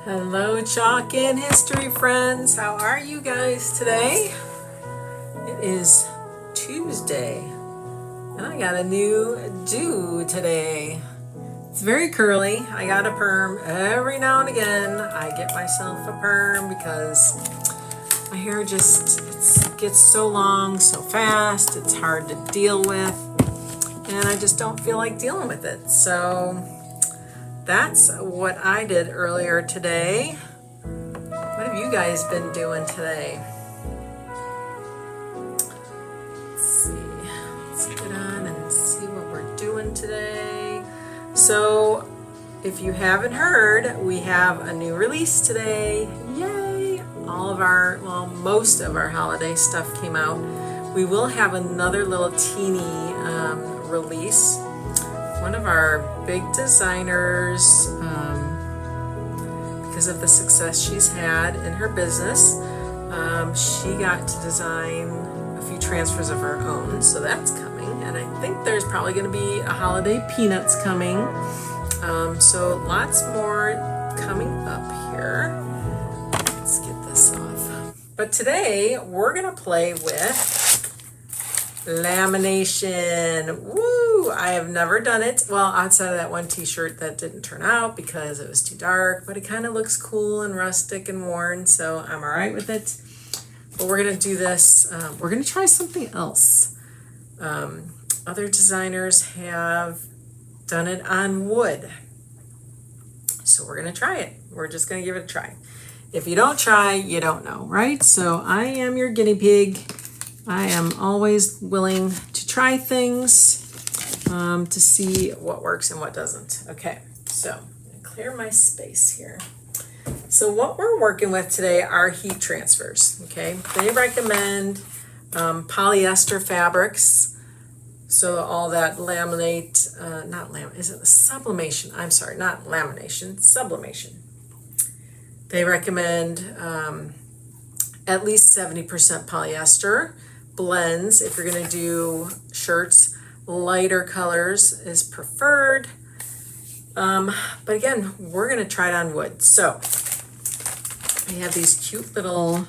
Hello, Chalkin History friends. How are you guys today? It is Tuesday, and I got a new do today. It's very curly. I got a perm. Every now and again, I get myself a perm because my hair just gets so long, so fast. It's hard to deal with, and I just don't feel like dealing with it. So that's what I did earlier today. What have you guys been doing today? Let's see. Let's get on and see what we're doing today. So, if you haven't heard, we have a new release today. Yay! All of our, well, most of our holiday stuff came out. We will have another little teeny release. One of our big designers, because of the success she's had in her business, she got to design a few transfers of her own, so that's coming. And I think there's probably going to be a holiday peanuts coming, so lots more coming up here. Let's get this off. But today we're going to play with lamination. Woo! I have never done it. Well, outside of that one t-shirt that didn't turn out because it was too dark, but it kind of looks cool and rustic and worn, so I'm all right with it. But we're going to do this. We're going to try something else. Other designers have done it on wood. So we're going to try it. We're just going to give it a try. If you don't try, you don't know, right? So I am your guinea pig. I am always willing to try things to see what works and what doesn't. Okay, so I'm gonna clear my space here. So what we're working with today are heat transfers, okay? They recommend polyester fabrics. So all that laminate, not laminate, is it sublimation? I'm sorry, not lamination, sublimation. They recommend at least 70% polyester. Blends, if you're going to do shirts, lighter colors is preferred. But again, we're going to try it on wood. So I have these cute little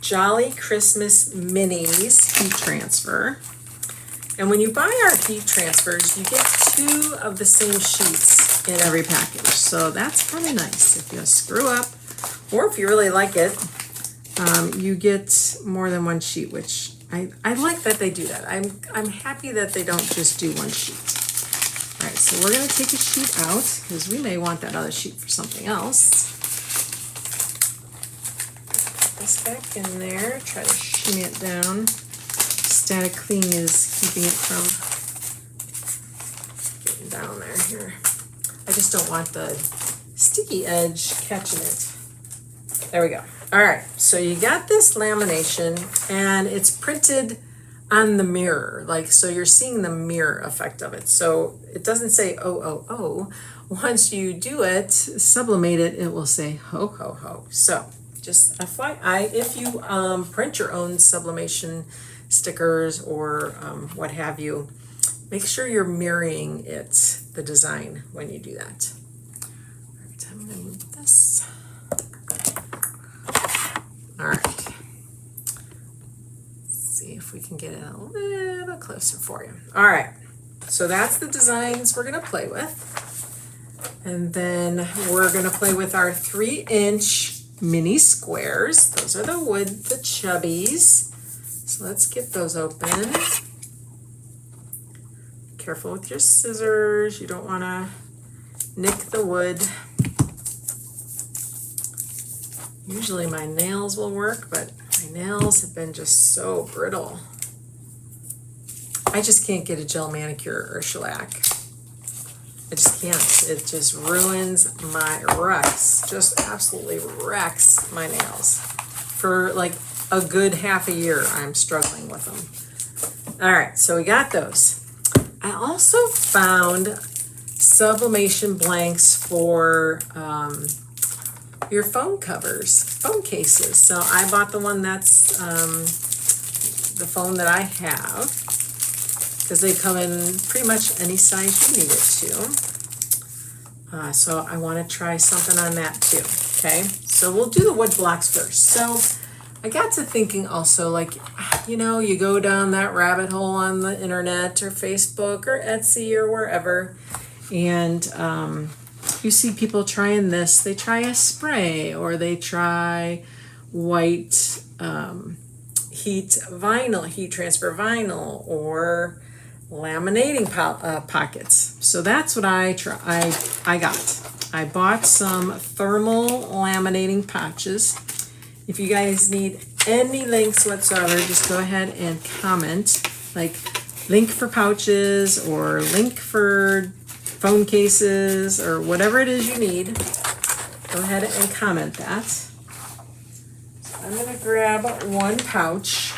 Jolly Christmas Minis heat transfer. And when you buy our heat transfers, you get 2 of the same sheets in every package. So that's kind of nice. If you screw up, or if you really like it, you get more than one sheet, which I like that they do that. I'm happy that they don't just do one sheet. All right, so we're gonna take a sheet out because we may want that other sheet for something else. Put this back in there, try to shimmy it down. Static clean is keeping it from getting down there here. I just don't want the sticky edge catching it. There we go. All right, so you got this lamination and it's printed on the mirror, like, so you're seeing the mirror effect of it. So it doesn't say oh, oh, oh. Once you do it, sublimate it, it will say ho, ho, ho. So just FYI, if you print your own sublimation stickers or what have you, make sure you're mirroring it, the design, when you do that. All right, I'm gonna move this. All right, let's see if we can get it a little closer for you. All right, so that's the designs we're gonna play with. And then we're gonna play with our 3-inch mini squares. Those are the wood, the chubbies. So let's get those open. Careful with your scissors. You don't wanna nick the wood. Usually my nails will work, but my nails have been just so brittle. I just can't get a gel manicure or shellac. I just can't. It just ruins just absolutely wrecks my nails. For like a good half a year, I'm struggling with them. All right, so we got those. I also found sublimation blanks for your phone covers, phone cases. So I bought the one that's the phone that I have, because they come in pretty much any size you need it to. So I want to try something on that too. Okay, so we'll do the wood blocks first. So I got to thinking also, like, you know, you go down that rabbit hole on the internet or Facebook or Etsy or wherever, and you see people trying this. They try a spray, or they try white heat transfer vinyl, or laminating pockets. So that's what I got. I bought some thermal laminating pouches. If you guys need any links whatsoever, just go ahead and comment, like link for pouches or link for phone cases or whatever it is you need. Go ahead and comment that. So I'm gonna grab one pouch,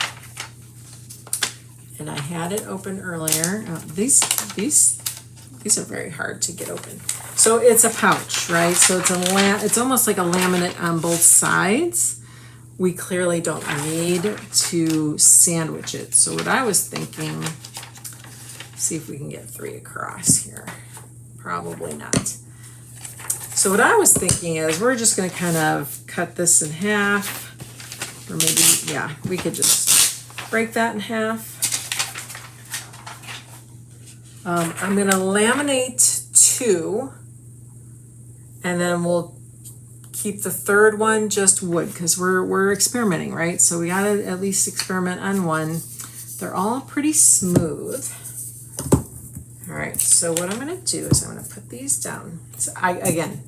and I had it open earlier. These are very hard to get open. So it's a pouch, right? So it's almost like a laminate on both sides. We clearly don't need to sandwich it. So what I was thinking, see if we can get 3 across here. Probably not. So what I was thinking is we're just gonna kind of cut this in half, or maybe, yeah, we could just break that in half. I'm gonna laminate 2, and then we'll keep the third one just wood, because we're experimenting, right? So we gotta at least experiment on one. They're all pretty smooth. All right, so what I'm gonna do is I'm gonna put these down. So again,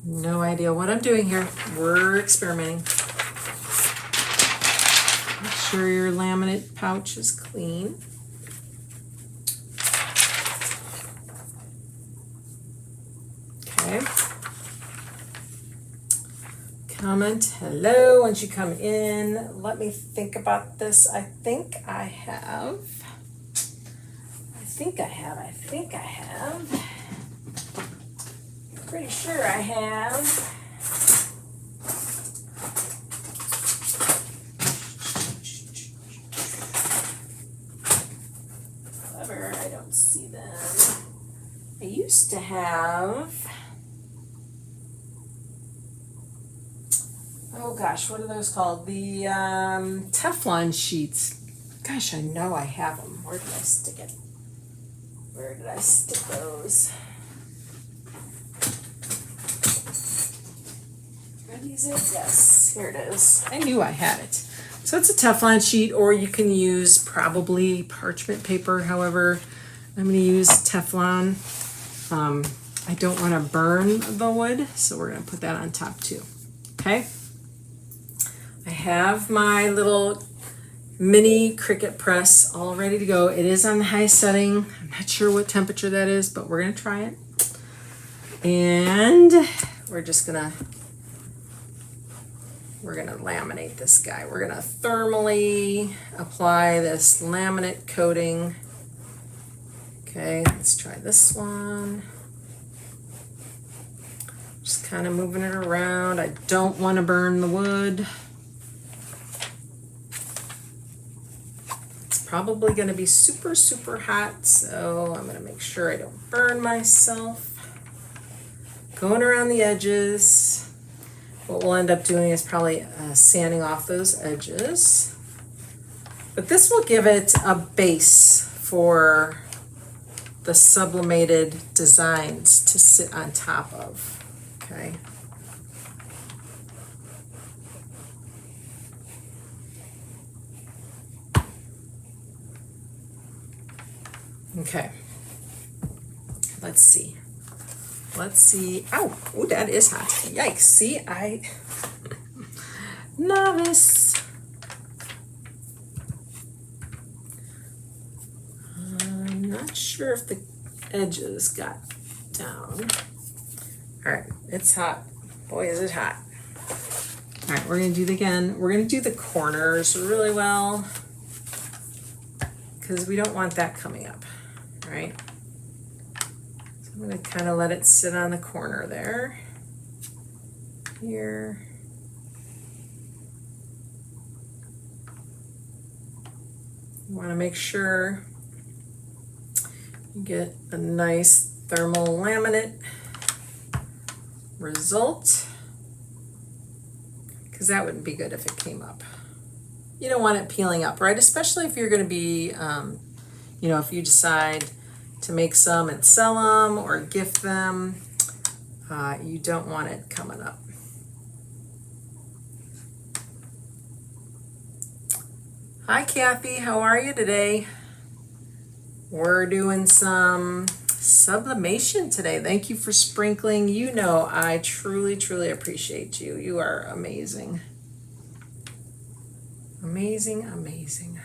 no idea what I'm doing here. We're experimenting. Make sure your laminate pouch is clean. Okay. Comment hello once you come in. Let me think about this. I think I have. Pretty sure I have. However, I don't see them. I used to have, oh gosh, what are those called? The Teflon sheets. Gosh, I know I have them. Where did I stick it? Where did I stick those? Are these it? Yes, here it is. I knew I had it. So it's a Teflon sheet, or you can use probably parchment paper. However, I'm going to use Teflon. I don't want to burn the wood, so we're going to put that on top too. Okay. I have my little mini Cricut press all ready to go. It is on the high setting. I'm not sure what temperature that is, but we're going to try it. And we're going to laminate this guy. We're going to thermally apply this laminate coating. Okay, let's try this one. Just kind of moving it around. I don't want to burn the wood. It's probably going to be super, super hot, so I'm going to make sure I don't burn myself. Going around the edges. What we'll end up doing is probably sanding off those edges. But this will give it a base for the sublimated designs to sit on top of, okay? Okay, let's see. Ow, ooh, that is hot. Yikes, see, novice. I'm not sure if the edges got down. All right, it's hot. Boy, is it hot. All right, we're gonna do it again. We're gonna do the corners really well, because we don't want that coming up, right? I'm going to kind of let it sit on the corner there. Here. You want to make sure you get a nice thermal laminate result, because that wouldn't be good if it came up. You don't want it peeling up, right? Especially if you're going to be, you know, if you decide to make some and sell them or gift them, you don't want it coming up. Hi Kathy, how are you today? We're doing some sublimation today. Thank you for sprinkling. You know, I truly, truly appreciate you. You are amazing. Amazing, amazing.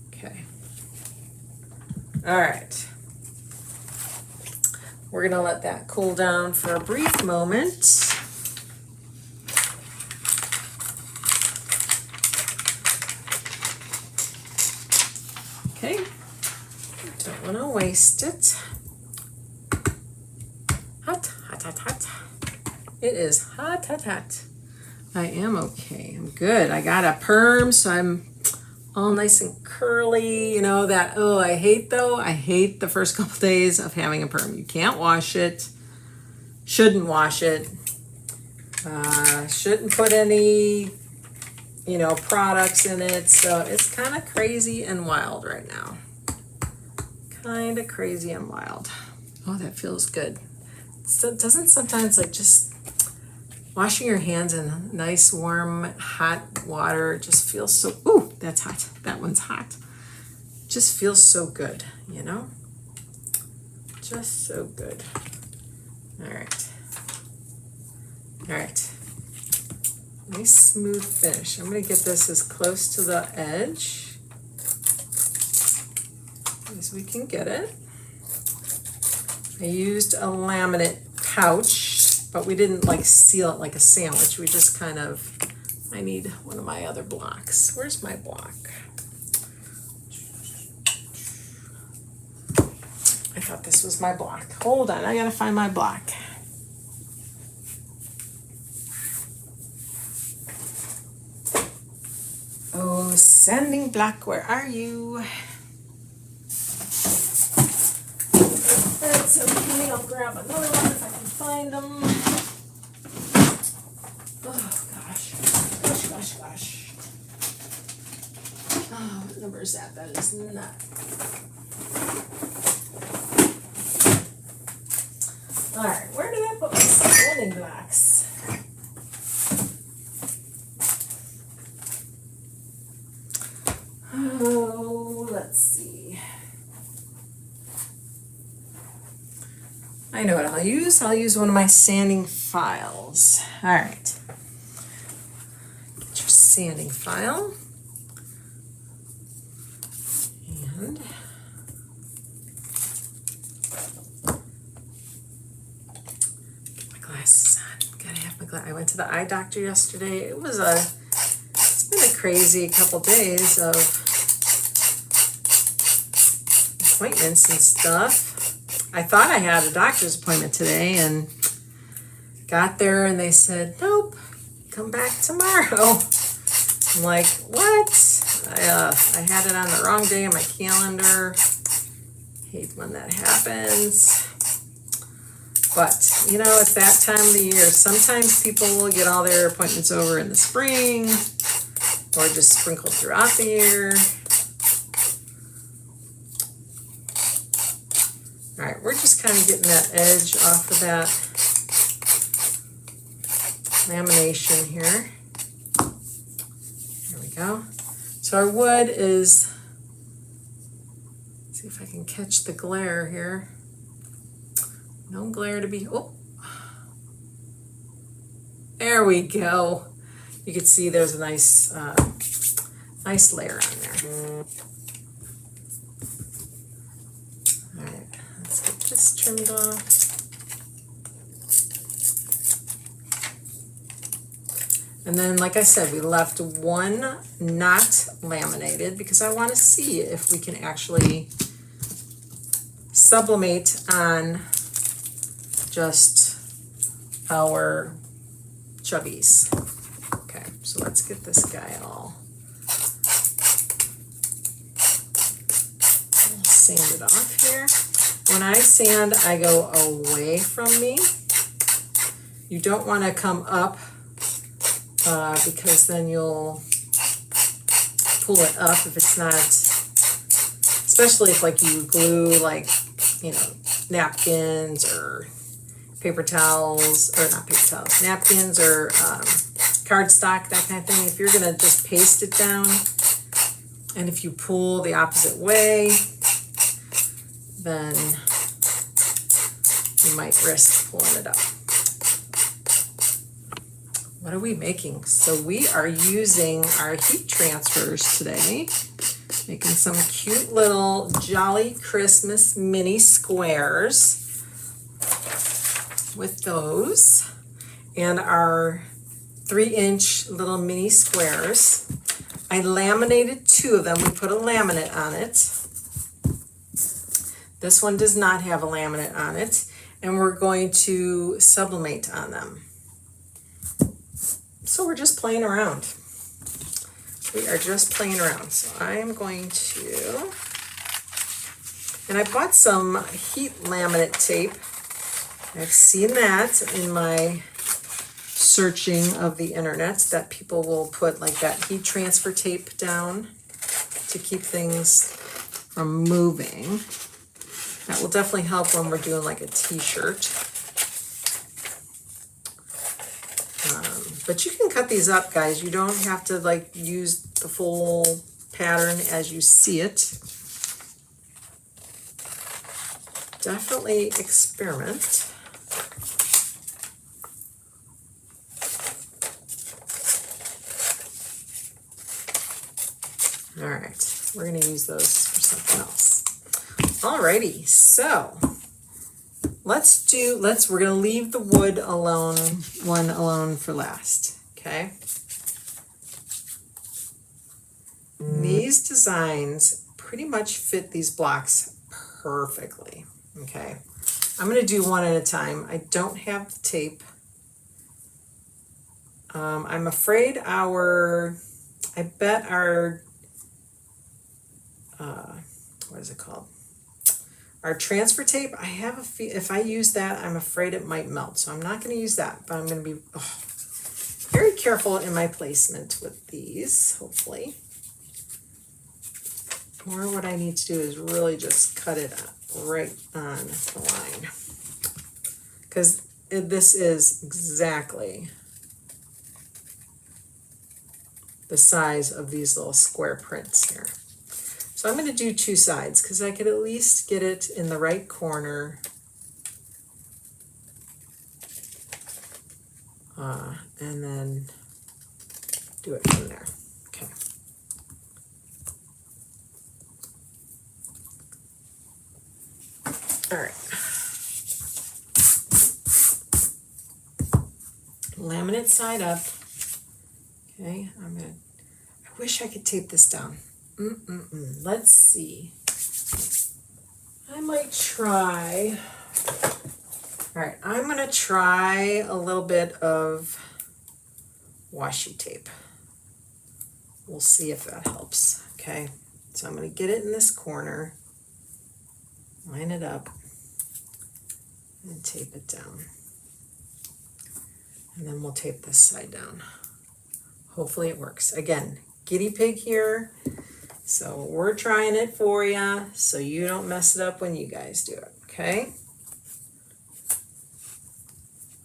Okay. All right. We're gonna let that cool down for a brief moment. Okay. Don't want to waste it. Hot, hot, hot, hot. It is hot, hot, hot. I am okay. I'm good. I got a perm, so I'm all nice and curly. You know that, oh, I hate the first couple days of having a perm. You can't wash it. Shouldn't wash it. Shouldn't put any, you know, products in it. So it's kind of crazy and wild right now. Kind of crazy and wild. Oh, that feels good. So doesn't sometimes like just washing your hands in nice warm hot water just feels so, ooh, that's hot. That one's hot. Just feels so good, you know? Just so good. All right. All right. Nice smooth finish. I'm going to get this as close to the edge as we can get it. I used a laminate pouch, but we didn't like seal it like a sandwich. We just kind of, I need one of my other blocks. Where's my block? I thought this was my block. Hold on, I gotta find my block. Oh, sanding block, where are you? That's okay, I'll grab another one if I can find them. Oh gosh, gosh, gosh, gosh. Oh, what number is that? That is not. All right, where did I put my sanding blocks? Oh, let's see. I know what I'll use. I'll use one of my sanding files. All right. Get your sanding file. And get my glasses on. Gotta have my glasses. I went to the eye doctor yesterday. It's been a crazy couple days of appointments and stuff. I thought I had a doctor's appointment today and got there and they said, nope, come back tomorrow. I'm like, what? I had it on the wrong day on my calendar. Hate when that happens. But, you know, it's that time of the year. Sometimes people will get all their appointments over in the spring or just sprinkled throughout the year. All right, we're just kind of getting that edge off of that lamination here. There we go. So our wood is, let's see if I can catch the glare here. No glare to be, oh. There we go. You can see there's a nice, nice layer on there. All right, let's get this trimmed off. And then, like I said, we left one not laminated because I want to see if we can actually sublimate on just our chubbies. Okay, so let's get this guy all sanded off here. When I sand, I go away from me. You don't want to come up because then you'll pull it up if it's not, especially if like you glue like, you know, napkins or paper towels, or not paper towels, napkins or cardstock, that kind of thing. If you're gonna just paste it down, and if you pull the opposite way, then you might risk pulling it up. What are we making? So we are using our heat transfers today, making some cute little Jolly Christmas mini squares with those, and our 3-inch little mini squares. I laminated 2 of them. We put a laminate on it. This one does not have a laminate on it, and we're going to sublimate on them. So we're just playing around. We are just playing around. So I am going to, and I bought some heat laminate tape. I've seen that in my searching of the internet, that people will put like that heat transfer tape down to keep things from moving. That will definitely help when we're doing like a t-shirt. But you can cut these up, guys. You don't have to like use the full pattern as you see it. Definitely experiment. All right, we're gonna use those for something else. Alrighty, so we're gonna leave the wood one alone for last, okay? These designs pretty much fit these blocks perfectly, okay? I'm gonna do one at a time. I don't have the tape. I'm afraid I bet our, what is it called? Our transfer tape, I have if I use that, I'm afraid it might melt. So I'm not going to use that, but I'm going to be very careful in my placement with these, hopefully. Or what I need to do is really just cut it right on the line. Because this is exactly the size of these little square prints here. So I'm going to do 2 sides because I could at least get it in the right corner. And then do it from there. Okay. All right. Laminate side up. Okay, I wish I could tape this down. Let's see. I might try. All right, I'm going to try a little bit of washi tape. We'll see if that helps. Okay, so I'm going to get it in this corner, line it up, and tape it down. And then we'll tape this side down. Hopefully it works. Again, guinea pig here. So we're trying it for you so you don't mess it up when you guys do it, okay?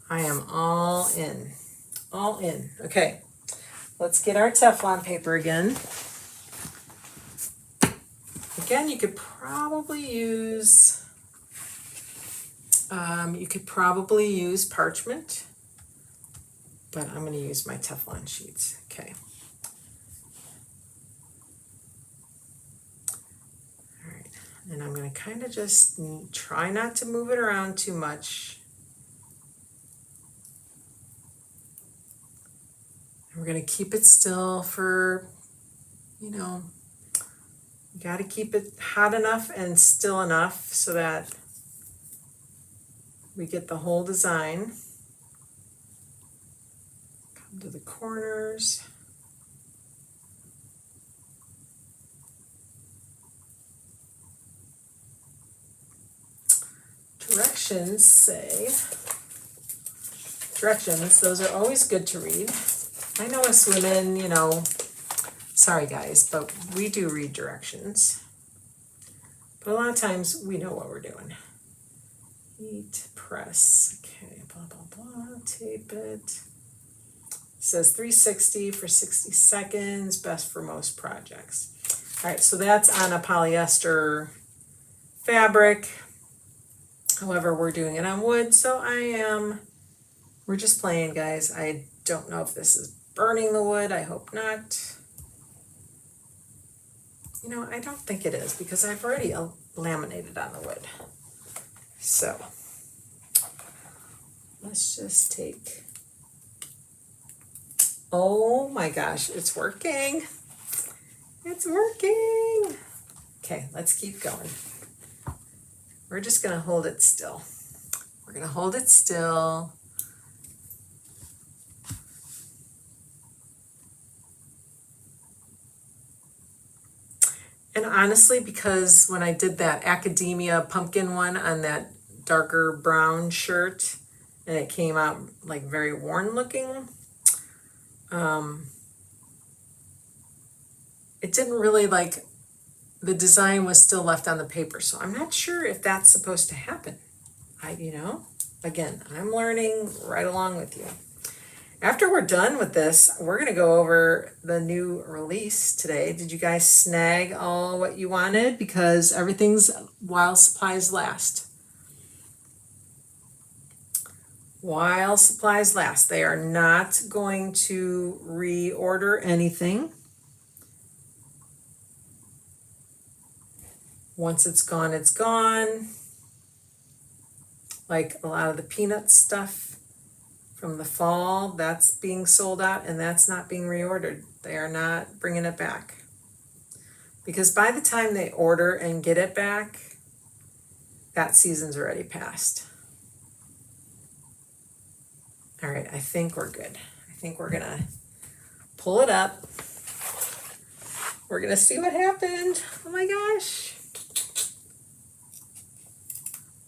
I am all in, all in. Okay, let's get our Teflon paper again. Again, you could probably use, parchment, but I'm going to use my Teflon sheets, okay? And I'm going to kind of just try not to move it around too much. And we're going to keep it still for, you got to keep it hot enough and still enough so that we get the whole design. Come to the corners. directions say, directions, those are always good to read. I know us women, you know, sorry guys, but we do read directions. But a lot of times we know what we're doing. Heat, press, okay, blah, blah, blah, tape it. It says 360 for 60 seconds, best for most projects. All right, so that's on a polyester fabric. However, we're doing it on wood, so we're just playing, guys. I don't know if this is burning the wood. I hope not. You know, I don't think it is because I've already laminated on the wood. So let's just take, oh my gosh, it's working. It's working. Okay, let's keep going. We're just gonna hold it still. We're gonna hold it still. And honestly, because when I did that academia pumpkin one on that darker brown shirt, and it came out like very worn looking, it didn't really like, the design was still left on the paper. So I'm not sure if that's supposed to happen. You know, again, I'm learning right along with you. After we're done with this, we're gonna go over the new release today. Did you guys snag all what you wanted? Because everything's while supplies last. While supplies last. They are not going to reorder anything. Once it's gone, it's gone. Like a lot of the peanut stuff from the fall, that's being sold out and that's not being reordered. They are not bringing it back. Because by the time they order and get it back, that season's already passed. All right, I think we're good. I think we're gonna pull it up. We're gonna see what happened. Oh my gosh.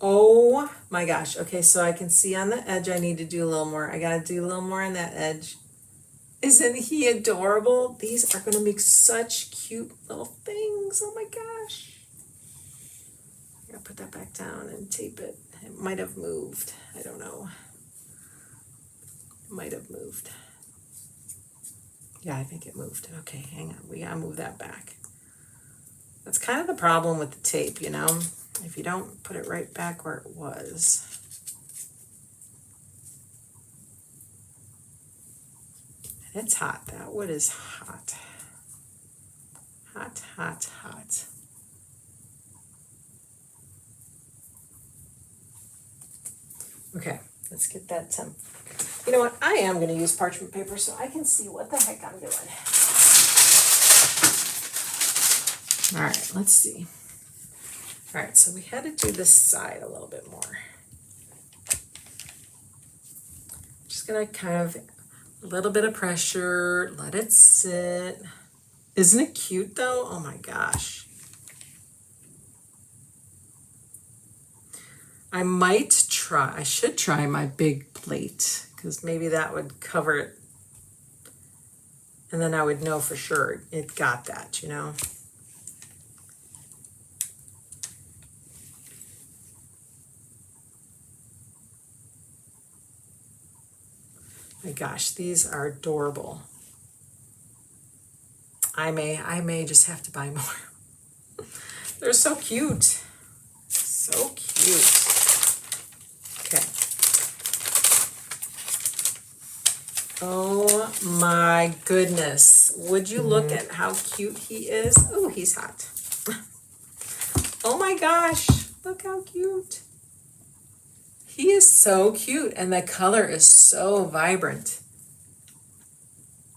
Oh my gosh. Okay, so I can see on the edge I need to do a little more. I gotta do a little more on that edge. Isn't he adorable? These are gonna make such cute little things. Oh my gosh. I gotta put that back down and tape it. It might have moved. I don't know. It might have moved. Yeah, I think it moved. Okay, hang on. We gotta move that back. That's kind of the problem with the tape, you know? If you don't put it right back where it was. And it's hot. That wood is hot. Hot, hot, hot. Okay, let's get that temp. You know what? I am going to use parchment paper so I can see what the heck I'm doing. All right, let's see. All right, so we had to do this side a little bit more. Just gonna kind of, a little bit of pressure, let it sit. Isn't it cute though? Oh my gosh. I should try my big plate because maybe that would cover it. And then I would know for sure it got that, you know? My gosh, these are adorable. I may just have to buy more. They're so cute. So cute. Okay. Oh my goodness. Would you look at how cute he is? Oh, he's hot. Oh my gosh. Look how cute. He is so cute, and the color is so vibrant.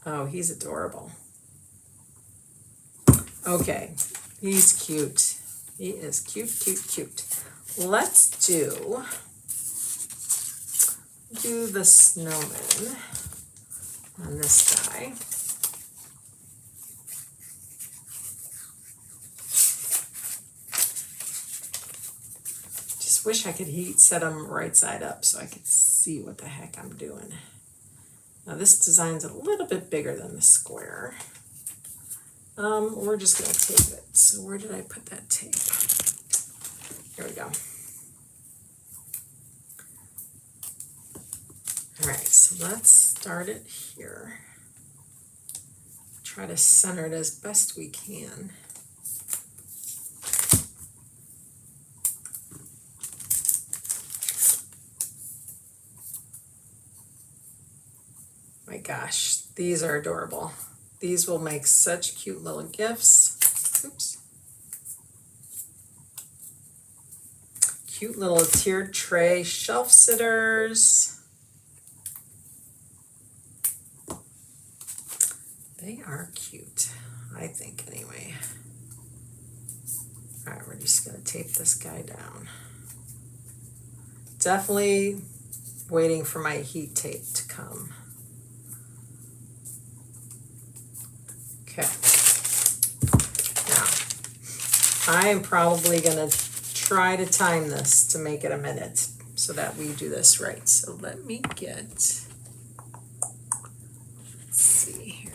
Oh, he's adorable. Okay, he's cute. He is cute, cute, cute. Let's do the snowman on this guy. wish I could set them right side up so I could see what the heck I'm doing. Now this design's a little bit bigger than the square. We're just gonna tape it. So where did I put that tape? Here we go. All right, so let's start it here. Try to center it as best we can. My gosh, these are adorable. These will make such cute little gifts. Oops. Cute little tiered tray shelf sitters. They are cute, I think anyway. All right, we're just gonna tape this guy down. Definitely waiting for my heat tape to come. Okay. Now, I am probably gonna try to time this to make it a minute so that we do this right. So let me get, let's see here.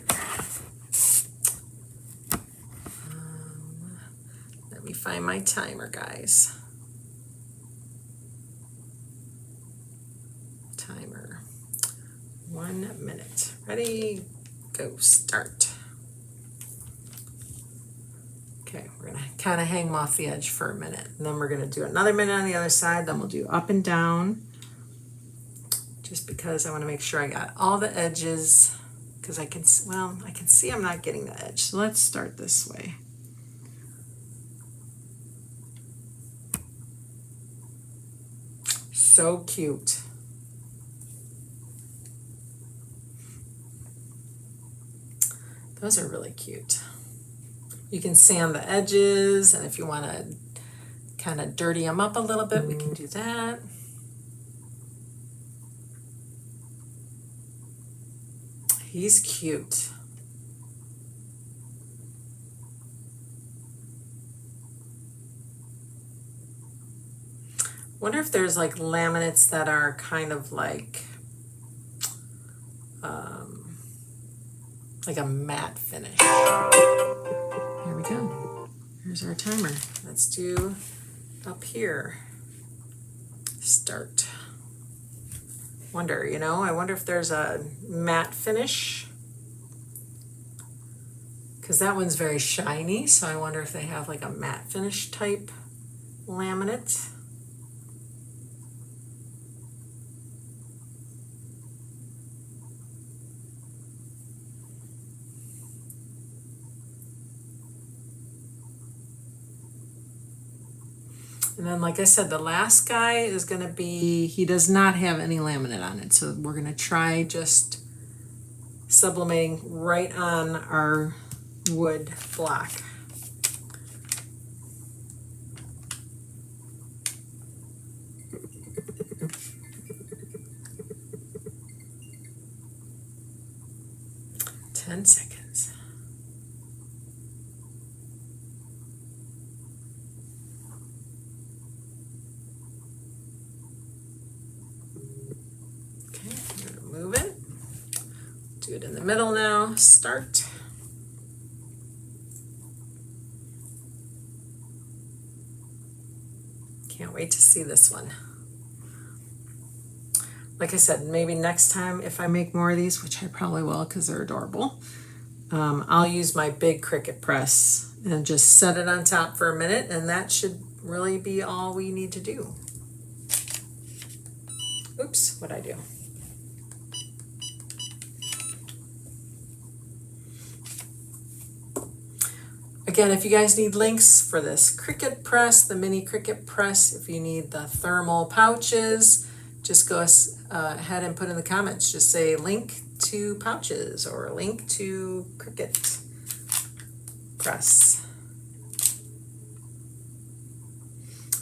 Let me find my timer, guys. Timer. 1 minute. Ready, go, start. Okay, we're gonna kind of hang them off the edge for a minute, and then we're gonna do another minute on the other side, then we'll do up and down, just because I wanna make sure I got all the edges, because I can see I'm not getting the edge. So let's start this way. So cute. Those are really cute. You can sand the edges, and if you want to kind of dirty them up a little bit, we can do that. He's cute. Wonder if there's like laminates that are kind of like a matte finish. Here we go. Here's our timer. Let's do up here. Start. Wonder, I wonder if there's a matte finish, because that one's very shiny, so I wonder if they have like a matte finish type laminate. And then, like I said, the last guy is going to be, he does not have any laminate on it. So we're going to try just sublimating right on our wood block. Ten seconds. Do it in the middle now. Start. Can't wait to see this one. Like I said, maybe next time if I make more of these, which I probably will because they're adorable, I'll use my big Cricut press and just set it on top for a minute, and that should really be all we need to do. Oops, what'd I do? Again, if you guys need links for this Cricut press, the mini Cricut press, if you need the thermal pouches, just go ahead and put in the comments. Just say link to pouches or link to Cricut press.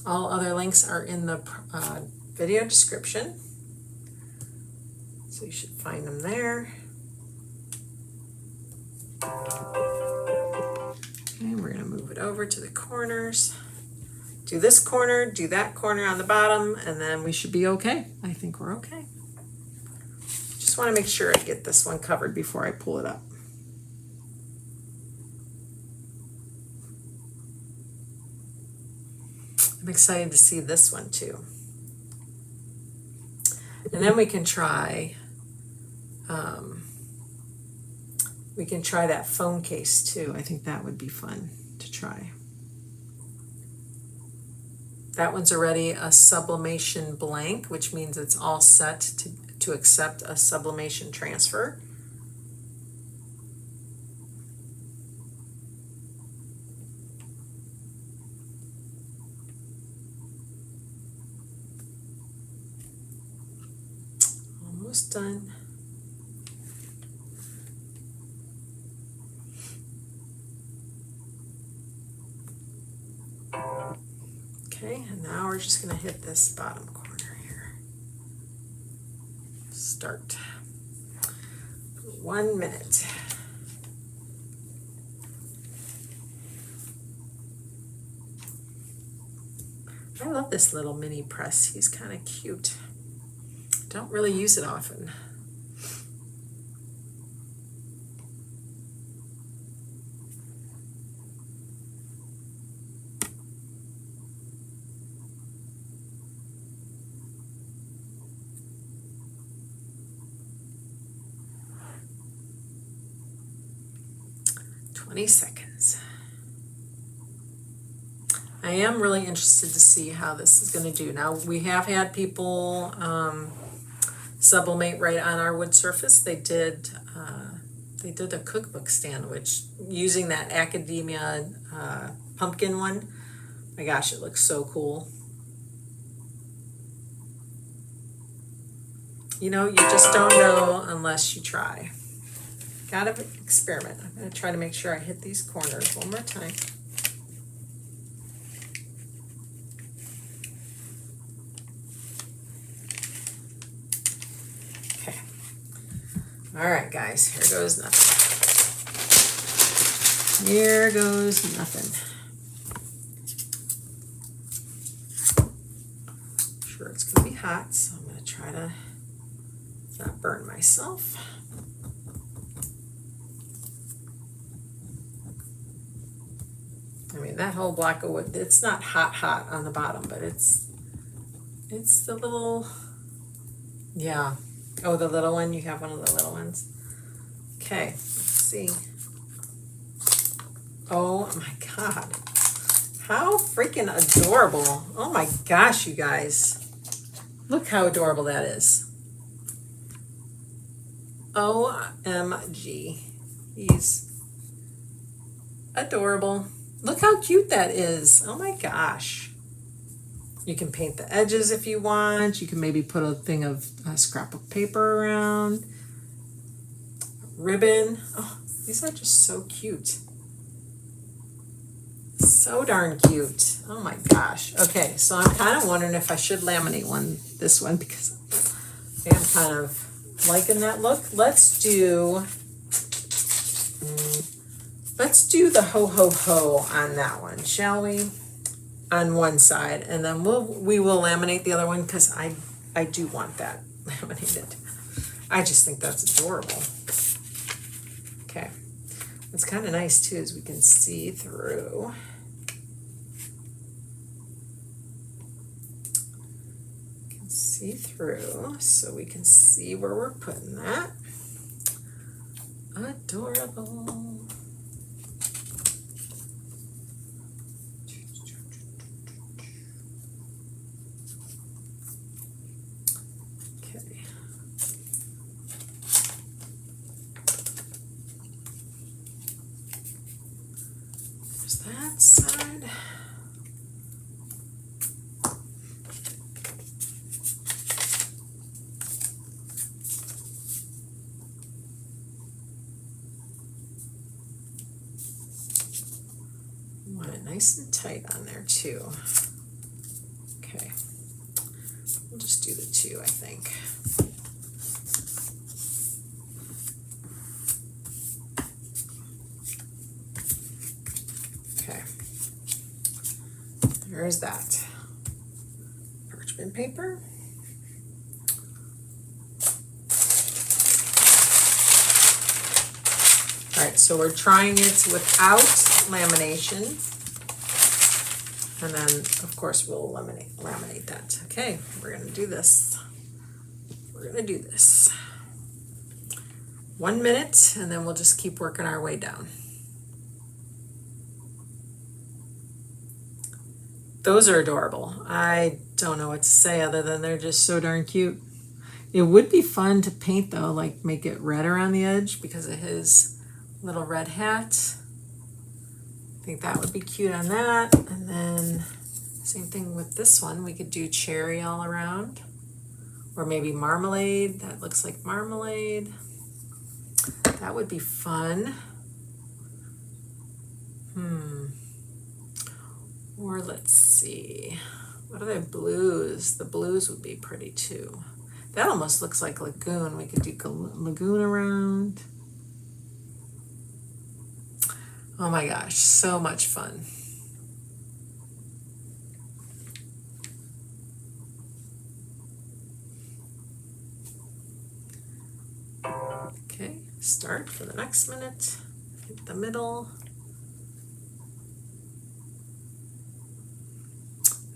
All other links are in the video description, so you should find them there. Okay, we're gonna move it over to the corners. do this corner, do that corner on the bottom, and then we should be okay. I think we're okay. Just want to make sure I get this one covered before I pull it up. I'm excited to see this one too. And then we can try that phone case too. I think that would be fun to try. That one's already a sublimation blank, which means it's all set to accept a sublimation transfer. Almost done. Okay, and now we're just going to hit this bottom corner here. Start. 1 minute. I love this little mini press. He's kind of cute. Don't really use it often. Seconds. I am really interested to see how this is going to do. Now, we have had people sublimate right on our wood surface. They did a cookbook stand, which using that academia pumpkin one. My gosh, it looks so cool. You know, you just don't know unless you try. Gotta experiment. I'm gonna try to make sure I hit these corners one more time. Okay. All right, guys, here goes nothing. Here goes nothing. I'm sure it's gonna be hot, so I'm gonna try to not burn myself. I mean, that whole block of wood, it's not hot on the bottom, but it's the little, yeah. Oh, the little one, you have one of the little ones. Okay, let's see. Oh my God. How freaking adorable. Oh my gosh, you guys. Look how adorable that is. OMG. He's adorable. Look how cute that is. Oh my gosh. You can paint the edges if you want. You can maybe put a thing of scrapbook paper around. Ribbon. Oh, these are just so cute. So darn cute. Oh my gosh. Okay, so I'm kind of wondering if I should laminate this one because I'm kind of liking that look. Let's do the ho ho ho on that one, shall we? On one side, and then we will laminate the other one because I do want that laminated. I just think that's adorable. Okay, what's kind of nice too is we can see through. See through, so we can see where we're putting that. Adorable. Side. Want it nice and tight on there too. Okay, we'll just do the two, I think. Where is that? Parchment paper. All right, so we're trying it without lamination. And then, of course, we'll laminate that. Okay, we're gonna do this. We're gonna do this. 1 minute, and then we'll just keep working our way down. Those are adorable. I don't know what to say other than they're just so darn cute. It would be fun to paint though, like make it red around the edge because of his little red hat. I think that would be cute on that. And then same thing with this one. We could do cherry all around, or maybe marmalade. That looks like marmalade. That would be fun. Or let's see, what are the blues? The blues would be pretty too. That almost looks like lagoon. We could do lagoon around. Oh my gosh, so much fun. Okay, start for the next minute. Hit the middle.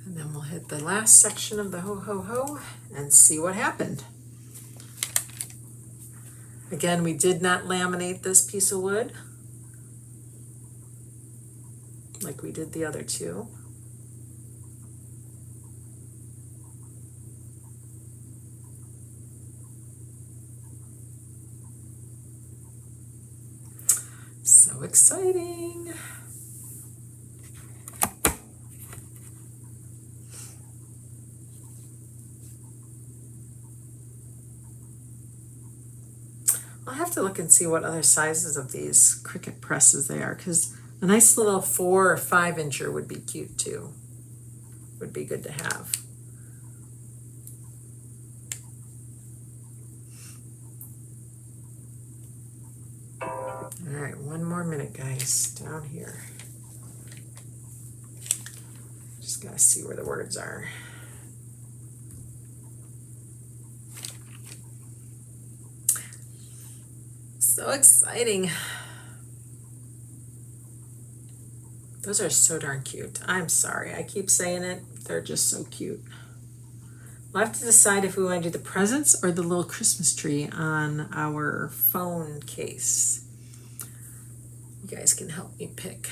And then we'll hit the last section of the ho ho ho and see what happened. Again, we did not laminate this piece of wood like we did the other two. So exciting. I'll have to look and see what other sizes of these Cricut presses they are, because a nice little 4 or 5 incher would be cute too. Would be good to have. All right, 1 more minute, guys, down here. Just gotta see where the words are. So exciting. Those are so darn cute. I'm sorry, I keep saying it. They're just so cute. We'll have to decide if we want to do the presents or the little Christmas tree on our phone case. You guys can help me pick.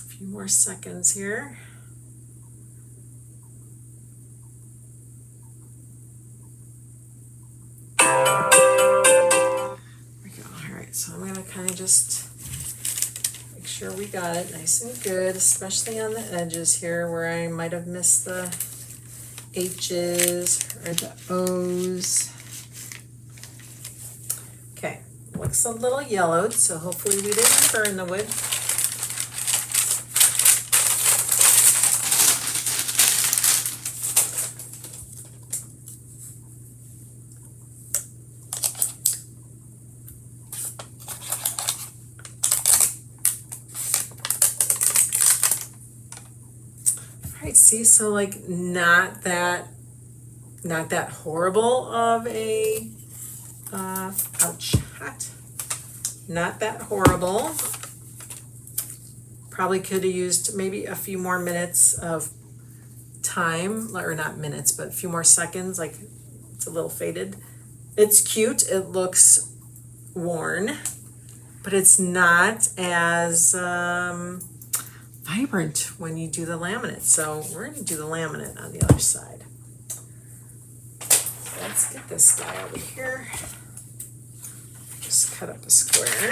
Few more seconds here. There we go. All right, so I'm going to kind of just make sure we got it nice and good, especially on the edges here where I might have missed the H's or the O's. Okay, looks a little yellowed, so hopefully we didn't burn the wood. Right, see, so like not that horrible of a ouch, hot. Not that horrible. Probably could have used maybe a few more minutes of time, or not minutes, but a few more seconds. Like it's a little faded. It's cute. It looks worn, but it's not as vibrant when you do the laminate. So we're going to do the laminate on the other side. So let's get this guy over here. Just cut up a square.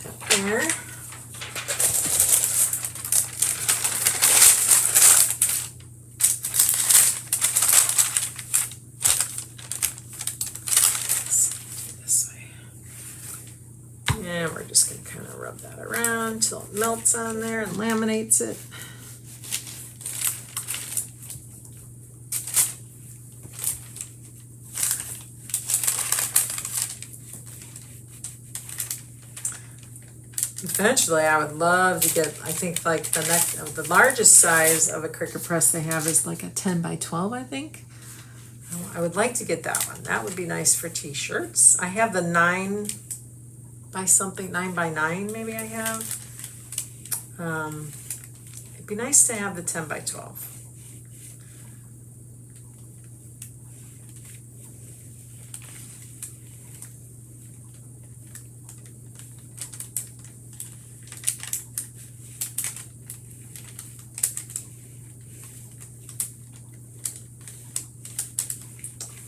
Put that there. just gonna kind of rub that around till it melts on there and laminates it. Eventually, I would love to get, I think like the largest size of a Cricut press they have is like a 10 by 12, I think. I would like to get that one. That would be nice for t-shirts. I have the 9 by something, 9 by 9 maybe I have. It'd be nice to have the 10 by 12.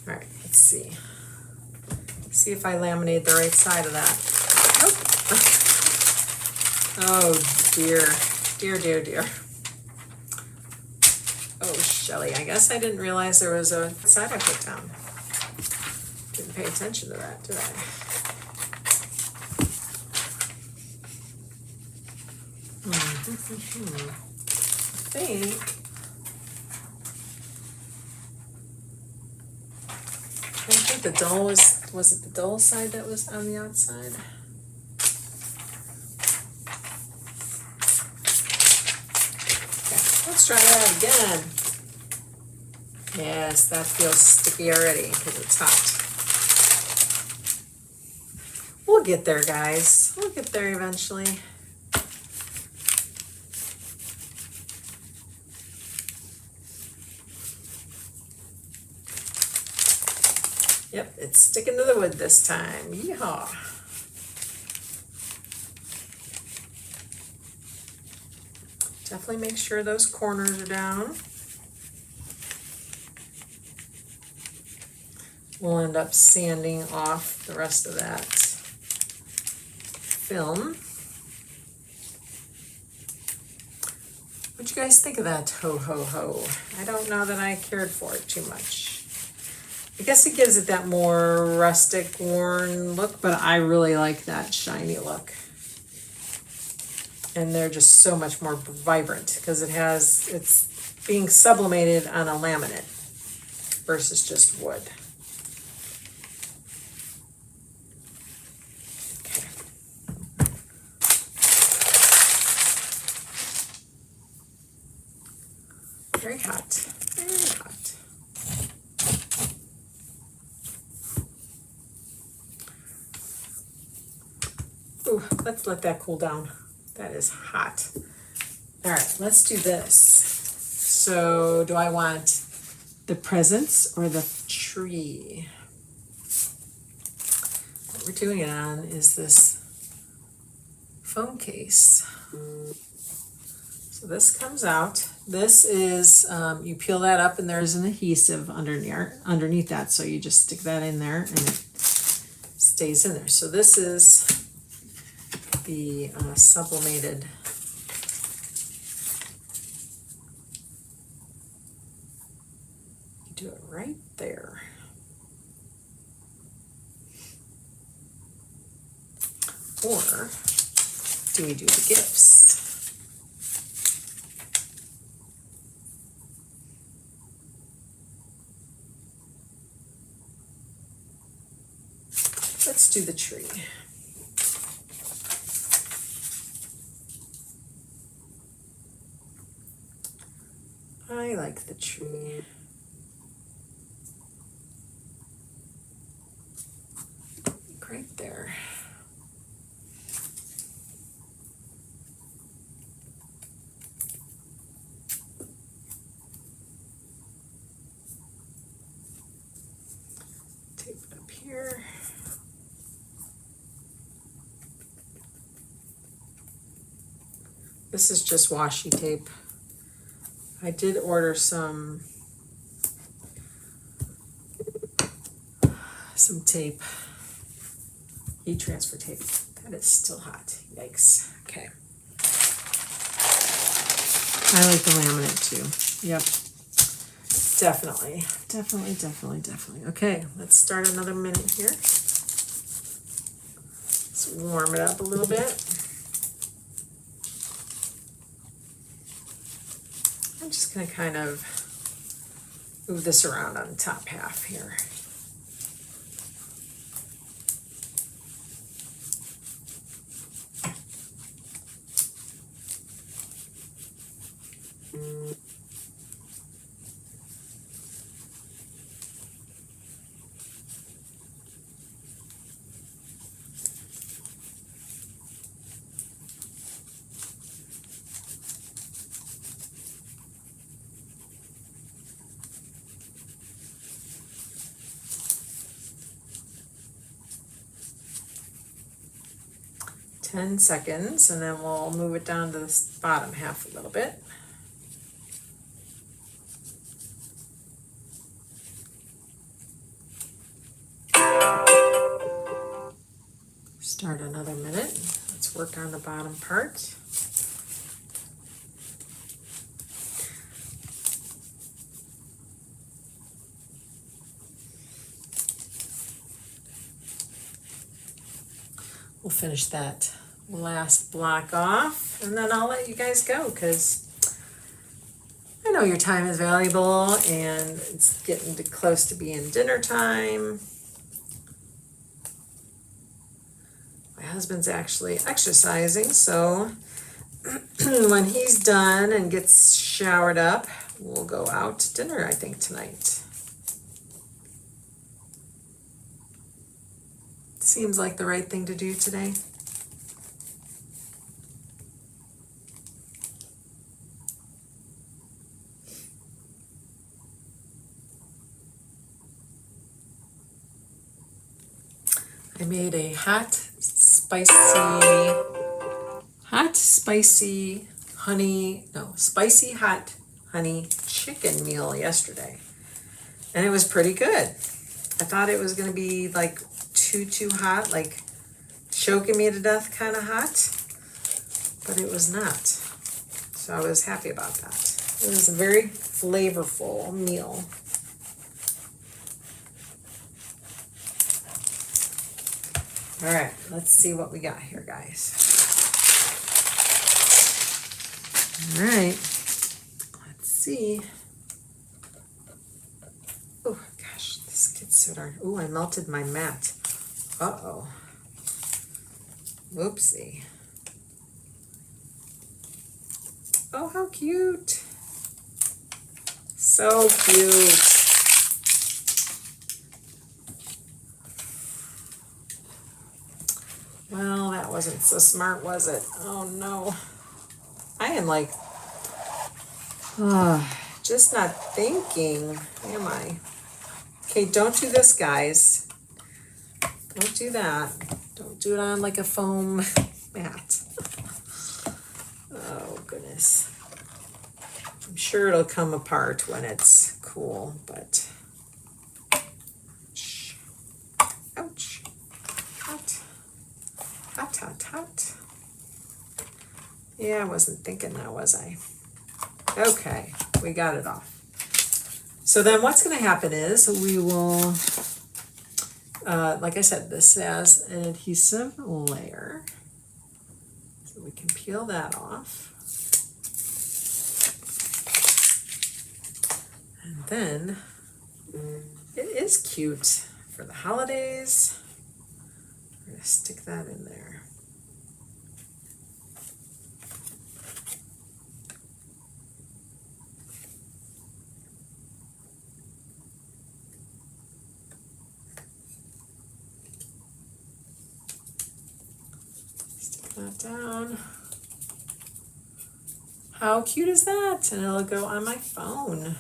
All right, let's see. See if I laminate the right side of that. Nope. Oh dear, dear, dear, dear. Oh, Shelly, I guess I didn't realize there was a side I put down. Didn't pay attention to that, did I? I think the dull was it the dull side that was on the outside? Okay, let's try that again. Yes, that feels sticky already because it's hot. We'll get there, guys. We'll get there eventually. Yep, it's sticking to the wood this time. Yeehaw. Definitely make sure those corners are down. We'll end up sanding off the rest of that film. What'd you guys think of that ho ho ho? I don't know that I cared for it too much. I guess it gives it that more rustic, worn look, but I really like that shiny look. And they're just so much more vibrant because it's being sublimated on a laminate versus just wood. Okay. Very hot, very hot. Ooh, let's let that cool down. That is hot. All right, let's do this. So do I want the presents or the tree? What we're doing it on is this phone case. So this comes out. This is, you peel that up and there's an adhesive underneath that. So you just stick that in there and it stays in there. So this is the sublimated you do it right there. Or do we do the gifts? Let's do the tree. I like the tree. Right there. Tape it up here. This is just washi tape. I did order some tape, heat transfer tape. That is still hot. Yikes. Okay. I like the laminate too. Yep. Definitely. Definitely, definitely, definitely. Okay, let's start another minute here. This Let's warm it up a little bit. I'm just going to kind of move this around on the top half here. Ten seconds, and then we'll move it down to the bottom half a little bit. Start another minute. Let's work on the bottom part. We'll finish that last block off, and then I'll let you guys go because I know your time is valuable and it's getting close to being dinner time. My husband's actually exercising, so when he's done and gets showered up, we'll go out to dinner, I think, tonight. Seems like the right thing to do today. I made a spicy hot honey chicken meal yesterday. And it was pretty good. I thought it was gonna be like too hot, like choking me to death kind of hot, but it was not. So I was happy about that. It was a very flavorful meal. All right, let's see what we got here, guys. All right, let's see. Oh gosh, this gets so darn. Oh, I melted my mat. Uh-oh. Whoopsie. Oh, how cute. So cute. Well, that wasn't so smart, was it? Oh no. I am like, just not thinking, am I? Okay, don't do this, guys. Don't do that. Don't do it on like a foam mat. Oh, goodness. I'm sure it'll come apart when it's cool, but ouch. Ouch. Hot. Hot, hot, hot. Yeah, I wasn't thinking that, was I? Okay, we got it off. So then what's going to happen is we will, like I said, this has an adhesive layer. So we can peel that off. And then it is cute for the holidays. We're going to stick that in there. That down. How cute is that? And it'll go on my phone.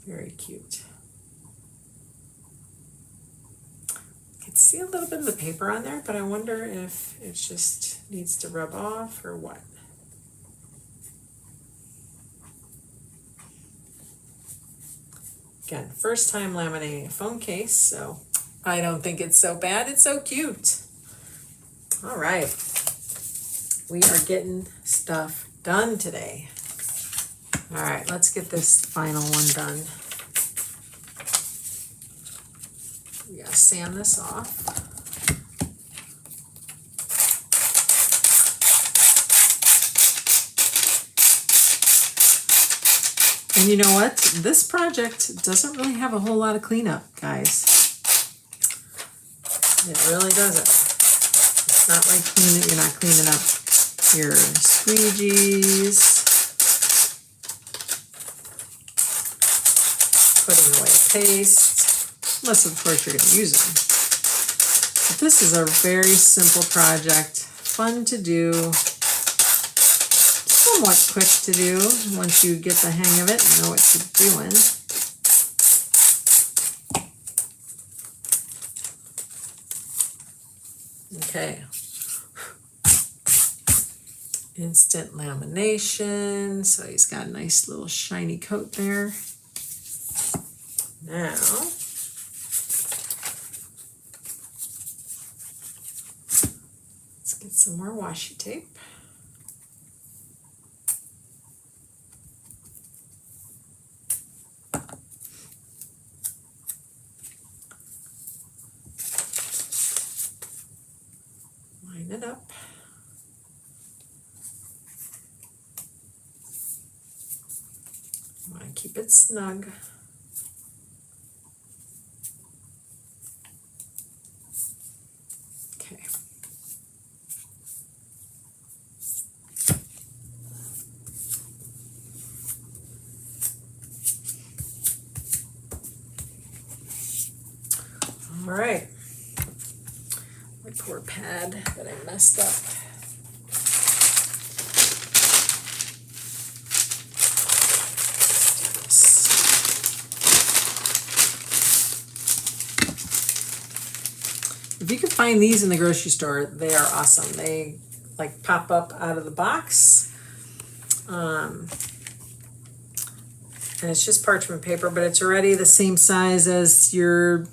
Very cute. I can see a little bit of the paper on there, but I wonder if it just needs to rub off or what. Again, first time laminating a phone case, so I don't think it's so bad. It's so cute. All right. We are getting stuff done today. All right, let's get this final one done. We gotta sand this off. And you know what? This project doesn't really have a whole lot of cleanup, guys. It really doesn't. It's not like you're not cleaning up your squeegees, putting away paste, unless of course you're going to use them. But this is a very simple project, fun to do, somewhat quick to do once you get the hang of it and know what you're doing. Okay. Instant lamination, so he's got a nice little shiny coat there. Now, let's get some more washi tape. Line it up. I want to keep it snug. Okay. All right. My poor pad that I messed up. If you can find these in the grocery store, they are awesome. They like pop up out of the box. And it's just parchment paper, but it's already the same size as your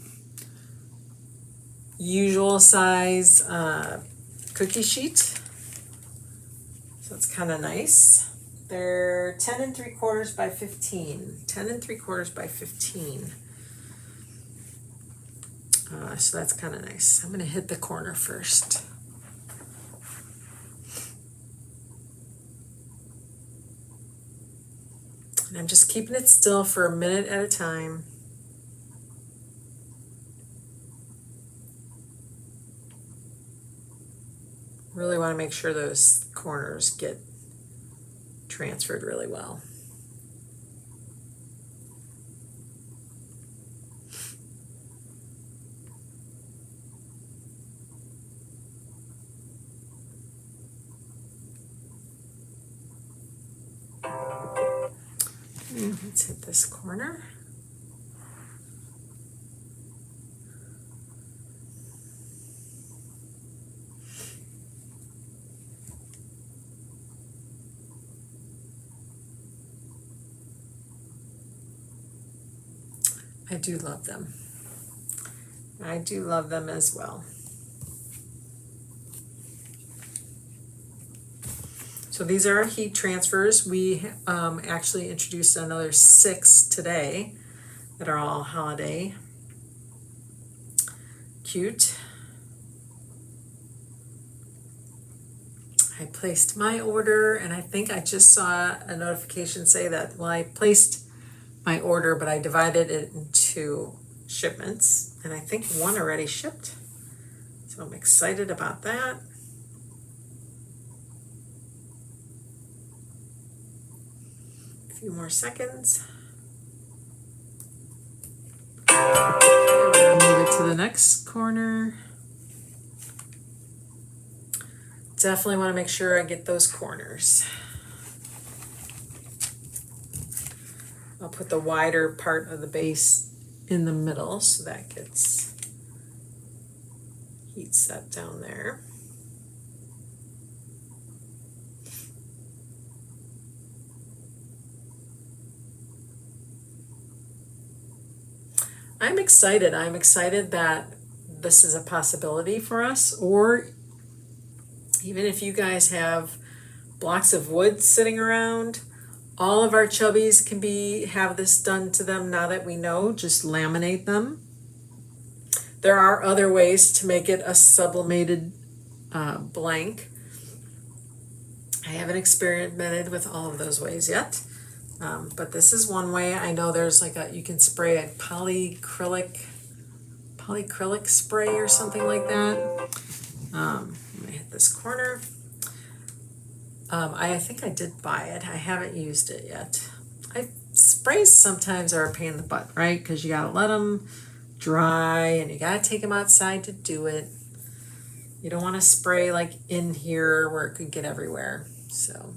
usual size cookie sheet. So it's kind of nice. They're 10 3/4 by 15. 10 3/4 by 15. So that's kind of nice. I'm going to hit the corner first. And I'm just keeping it still for a minute at a time. Really want to make sure those corners get transferred really well. Let's hit this corner. I do love them. I do love them as well. So these are our heat transfers. We actually introduced another 6 today that are all holiday cute. I placed my order, and I think I just saw a notification say that, well, I placed my order, but I divided it into shipments, and I think one already shipped. So I'm excited about that. A few more seconds. We're gonna move it to the next corner. Definitely want to make sure I get those corners. I'll put the wider part of the base in the middle so that gets heat set down there. I'm excited. I'm excited that this is a possibility for us, or even if you guys have blocks of wood sitting around. All of our chubbies can have this done to them now that we know. Just laminate them. There are other ways to make it a sublimated blank. I haven't experimented with all of those ways yet, but this is one way. I know there's like you can spray a polyacrylic spray or something like that. I'm gonna hit this corner. I think I did buy it. I haven't used it yet. Sprays sometimes are a pain in the butt, right? Because you gotta let them dry and you gotta take them outside to do it. You don't want to spray like in here where it could get everywhere. So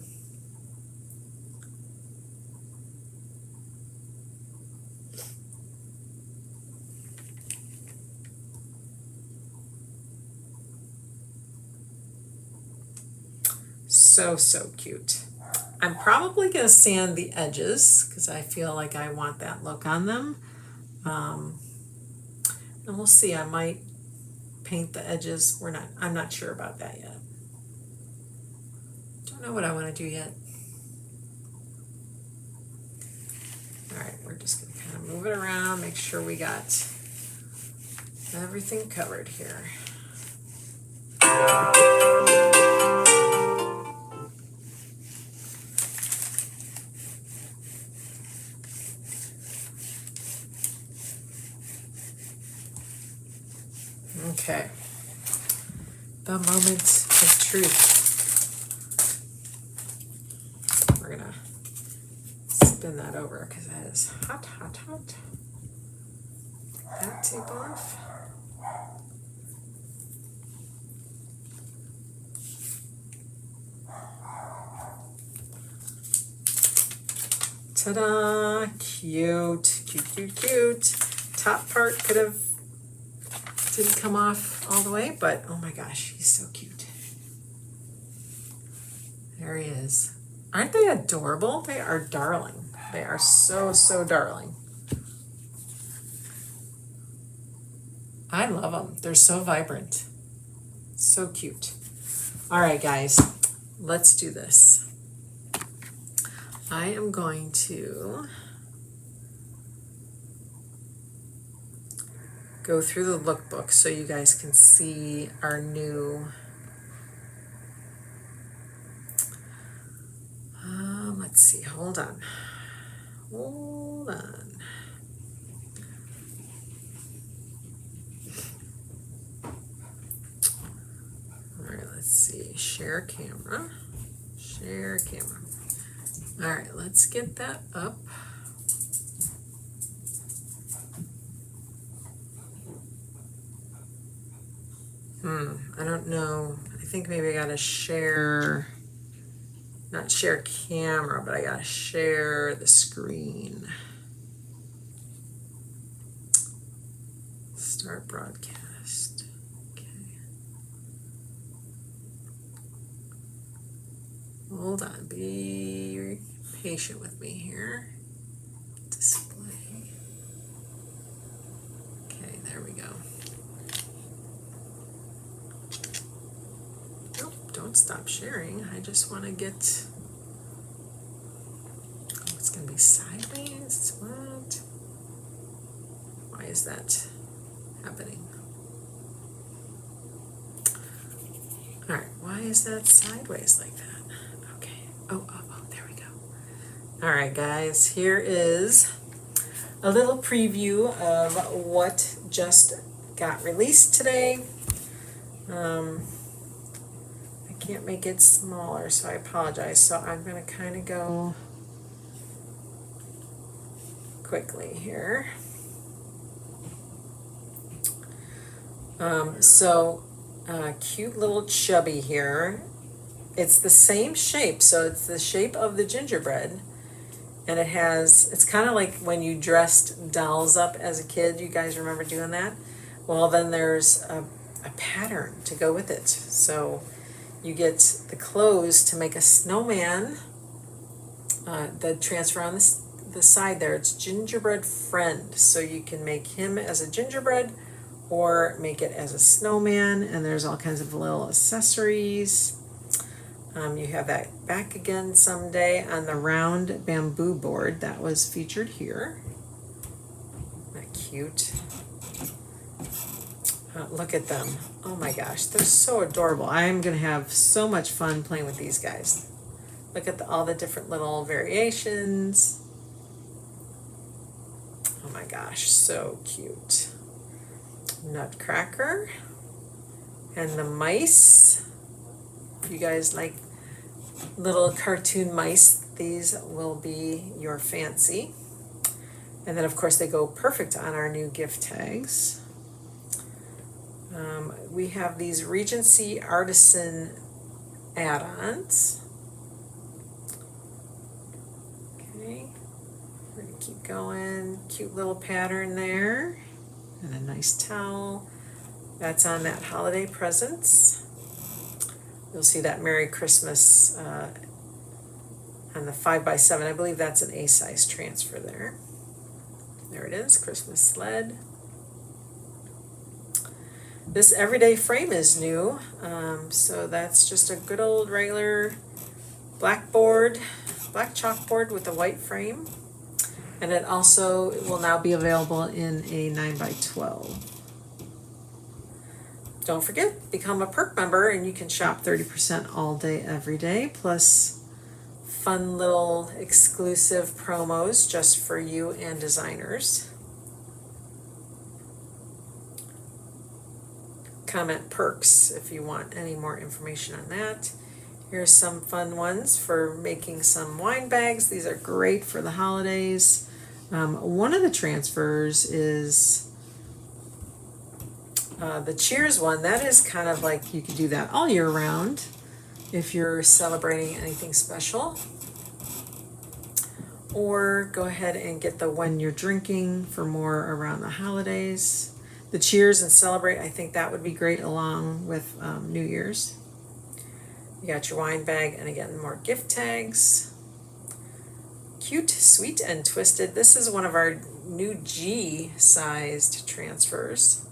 so cute. I'm probably going to sand the edges because I feel like I want that look on them. And we'll see. I might paint the edges. I'm not sure about that yet. Don't know what I want to do yet. All right, we're just going to kind of move it around, make sure we got everything covered here. Okay, the moment of truth. We're gonna spin that over because that is hot. That tape off. Ta-da! Cute. Top part didn't come off all the way, but oh my gosh, he's so cute. There he is. Aren't they adorable? They are darling. They are so darling. I love them. They're so vibrant. So cute. All right, guys, let's do this. I am going to go through the lookbook so you guys can see our new let's see, hold on. All right, let's see, share camera. All right, let's get that up. I don't know. I think maybe I gotta not share camera, but I gotta share the screen. Start broadcast. Okay. Hold on, be patient with me here. Display. Okay, there we go. Don't stop sharing. I just want to get. Oh, it's going to be sideways. What? Why is that happening? All right. Why is that sideways like that? Okay. Oh, there we go. All right, guys. Here is a little preview of what just got released today. Can't make it smaller, so I apologize. So I'm going to kind of go quickly here. Cute little chubby here. It's the same shape, so it's the shape of the gingerbread, and it's kind of like when you dressed dolls up as a kid. You guys remember doing that? Well, then there's a pattern to go with it. So you get the clothes to make a snowman. The transfer on the side there, it's gingerbread friend. So you can make him as a gingerbread or make it as a snowman. And there's all kinds of little accessories. You have that back again someday on the round bamboo board that was featured here. Isn't that cute? Look at them. Oh my gosh, they're so adorable. I'm going to have so much fun playing with these guys. Look at all the different little variations. Oh my gosh, so cute. Nutcracker. And the mice. If you guys like little cartoon mice, these will be your fancy. And then of course they go perfect on our new gift tags. We have these Regency Artisan add-ons. Okay, we're gonna keep going. Cute little pattern there. And a nice towel. That's on that holiday presents. You'll see that Merry Christmas on the 5x7. I believe that's an A size transfer there. There it is, Christmas sled. This everyday frame is new, so that's just a good old regular black chalkboard with a white frame. And it also will now be available in a 9x12. Don't forget, become a perk member and you can shop 30% all day, every day, plus fun little exclusive promos just for you and designers. Comment perks if you want any more information on that. Here's some fun ones for making some wine bags. These are great for the holidays. One of the transfers is the Cheers one. That is kind of like you could do that all year round if you're celebrating anything special. Or go ahead and get the When You're Drinking for more around the holidays. The Cheers and Celebrate, I think that would be great along with New Year's. You got your wine bag, and again, more gift tags. Cute, Sweet and Twisted. This is one of our new G-sized transfers.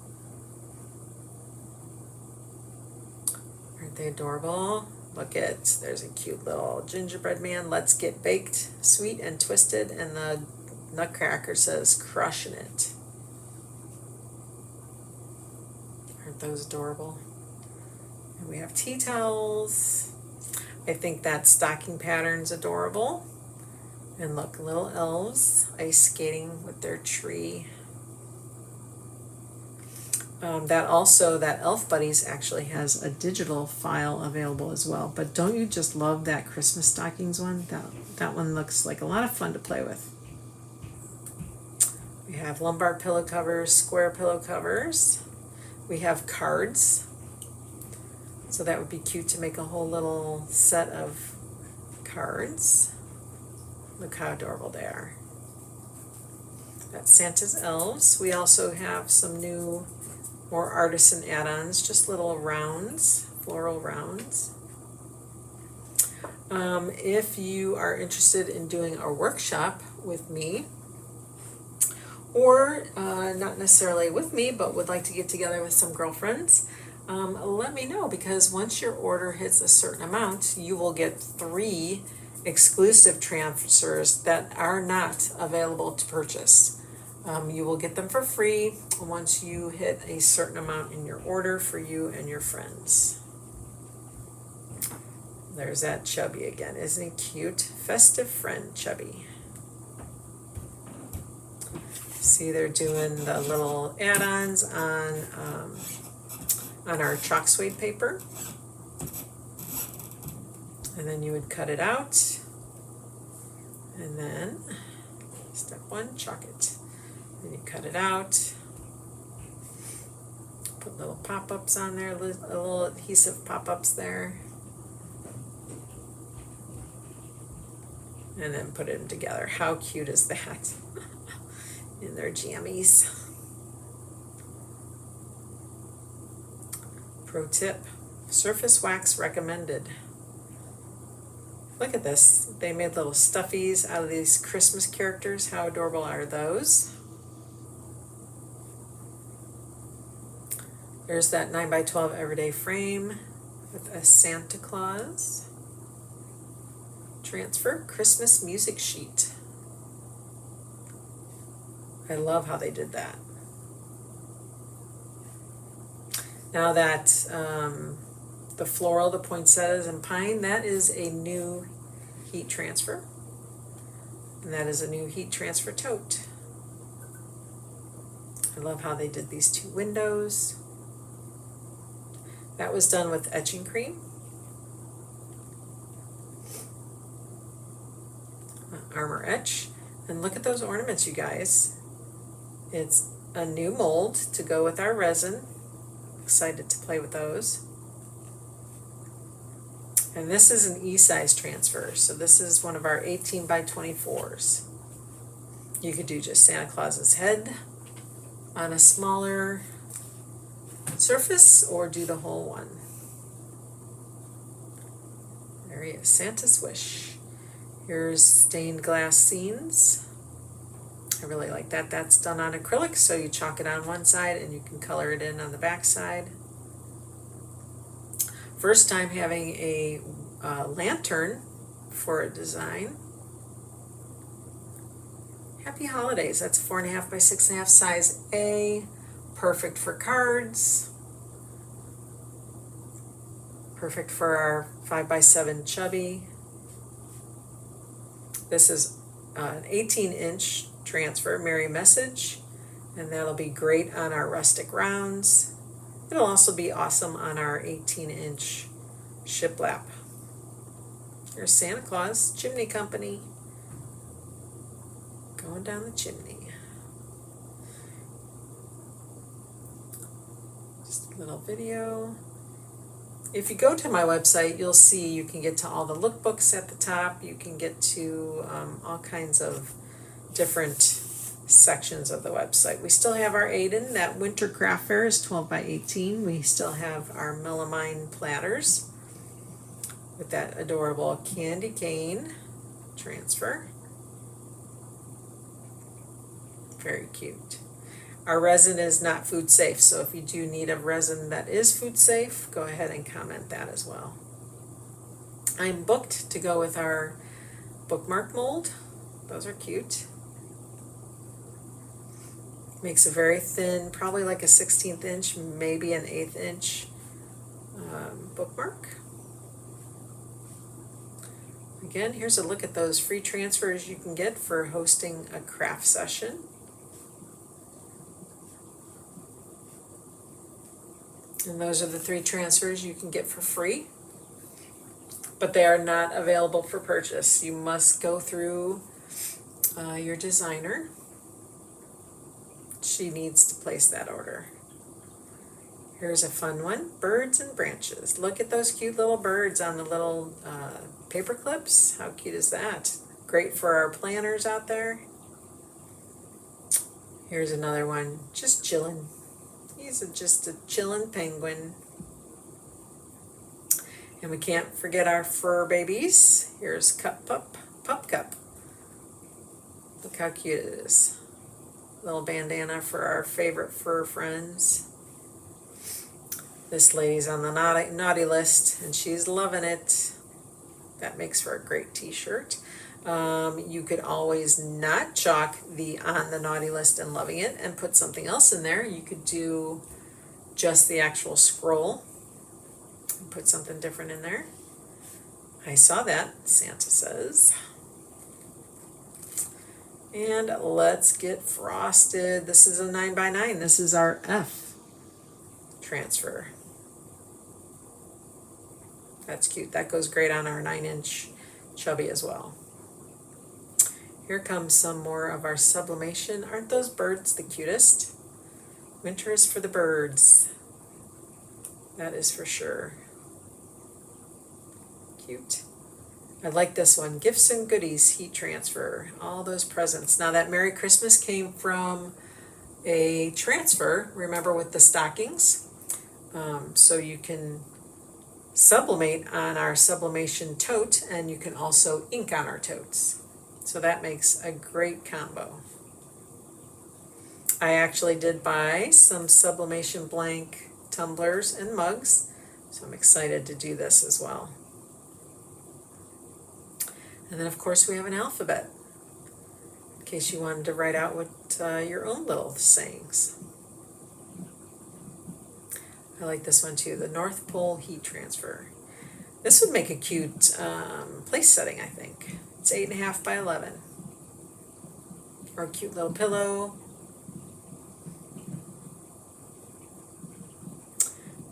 Aren't they adorable? Look at, there's a cute little gingerbread man. Let's Get Baked, Sweet and Twisted, and the Nutcracker says crushing it. Aren't those adorable? And we have tea towels. I think that stocking pattern's adorable. And look, little elves ice skating with their tree. That Elf Buddies actually has a digital file available as well. But don't you just love that Christmas stockings one? That one looks like a lot of fun to play with. We have lumbar pillow covers, square pillow covers. We have cards. So that would be cute to make a whole little set of cards. Look how adorable they are. That's Santa's Elves. We also have some new, more artisan add-ons, just little rounds, floral rounds. If you are interested in doing a workshop with me, or not necessarily with me, but would like to get together with some girlfriends, let me know, because once your order hits a certain amount, you will get 3 exclusive transfers that are not available to purchase. You will get them for free once you hit a certain amount in your order for you and your friends. There's that Chubby again. Isn't he cute? Festive friend Chubby. See, they're doing the little add-ons on our chalk suede paper. And then you would cut it out. And then, step 1, chalk it. Then you cut it out. Put little pop-ups on there, little adhesive pop-ups there. And then put them together. How cute is that? In their jammies. Pro tip, surface wax recommended. Look at this. They made little stuffies out of these Christmas characters. How adorable are those? There's that 9x12 everyday frame with a Santa Claus. transfer Christmas music sheet. I love how they did that. Now that the floral, the poinsettias and pine, that is a new heat transfer. And that is a new heat transfer tote. I love how they did these two windows. That was done with etching cream. Armor etch. And look at those ornaments, you guys. It's a new mold to go with our resin. Excited to play with those. And this is an E-size transfer. So this is one of our 18 by 24s. You could do just Santa Claus's head on a smaller surface or do the whole one. There he is, Santa's wish. Here's stained glass scenes. I really like that. That's done on acrylic, so you chalk it on one side and you can color it in on the back side. First time having a lantern for a design. Happy holidays. That's 4.5 by 6.5 size A. Perfect for cards. Perfect for our 5 by 7 chubby. This is an 18-inch transfer, Merry Message, and that'll be great on our rustic rounds. It'll also be awesome on our 18-inch shiplap. Here's Santa Claus, Chimney Company. Going down the chimney. Just a little video. If you go to my website, you'll see you can get to all the lookbooks at the top. You can get to all kinds of different sections of the website. We still have our Aiden. That winter craft fair is 12 by 18. We still have our melamine platters with that adorable candy cane transfer. Very cute. Our resin is not food safe, so if you do need a resin that is food safe, go ahead and comment that as well. I'm booked to go with our bookmark mold. Those are cute. Makes a very thin, probably like a 16th inch, maybe an 1/8 inch bookmark. Again, here's a look at those free transfers you can get for hosting a craft session. And those are the 3 transfers you can get for free, but they are not available for purchase. You must go through your designer. She needs to place that order. Here's a fun one, birds and branches. Look at those cute little birds on the little paper clips. How cute is that? Great for our planners out there. Here's another one, just chilling. He's just a chillin' penguin. And we can't forget our fur babies. Here's Pup Cup. Look how cute it is. Little bandana for our favorite fur friends. This lady's on the naughty list and she's loving it. That makes for a great t-shirt. You could always not chalk the on the naughty list and loving it and put something else in there. You could do just the actual scroll and put something different in there. I saw that, Santa says. And let's get frosted. This is a 9 by 9. This is our F transfer. That's cute. That goes great on our 9-inch chubby as well. Here comes some more of our sublimation. Aren't those birds the cutest? Winter is for the birds. That is for sure. Cute. I like this one. Gifts and goodies, heat transfer. All those presents. Now that Merry Christmas came from a transfer, remember, with the stockings. So you can sublimate on our sublimation tote, and you can also ink on our totes. So that makes a great combo. I actually did buy some sublimation blank tumblers and mugs, so I'm excited to do this as well. And then of course we have an alphabet, in case you wanted to write out what your own little sayings. I like this one too, the North Pole heat transfer. This would make a cute place setting, I think. It's 8.5 by 11. Or a cute little pillow.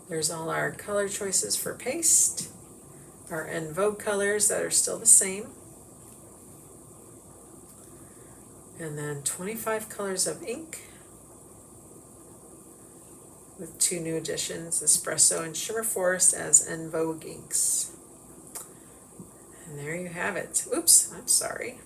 There's all our color choices for paste. Our En Vogue colors that are still the same. And then 25 colors of ink with 2 new additions, Espresso and Shimmer Forest as En Vogue inks. And there you have it. Oops, I'm sorry.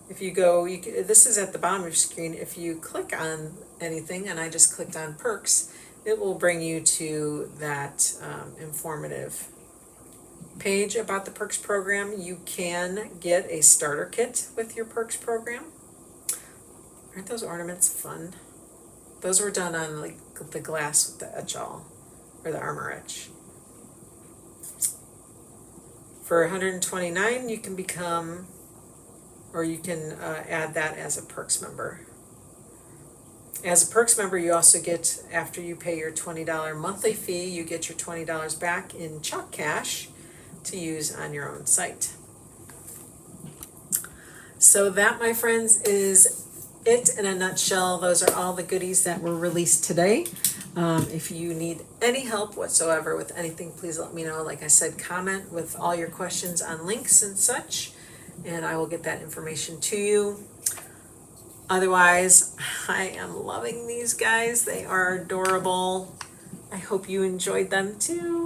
If you go, this is at the bottom of your screen. If you click on anything, and I just clicked on perks, it will bring you to that informative page about the perks program. You can get a starter kit with your perks program. Aren't those ornaments fun? Those were done on like the glass with the etch-all, or the armor etch. For $129, you can become, or you can add that as a perks member. As a perks member, you also get, after you pay your $20 monthly fee, you get your $20 back in chalk cash to use on your own site. So that, my friends, is it in a nutshell. Those are all the goodies that were released today. If you need any help whatsoever with anything, please let me know. Like I said, comment with all your questions on links and such, and I will get that information to you. Otherwise, I am loving these guys. They are adorable. I hope you enjoyed them too.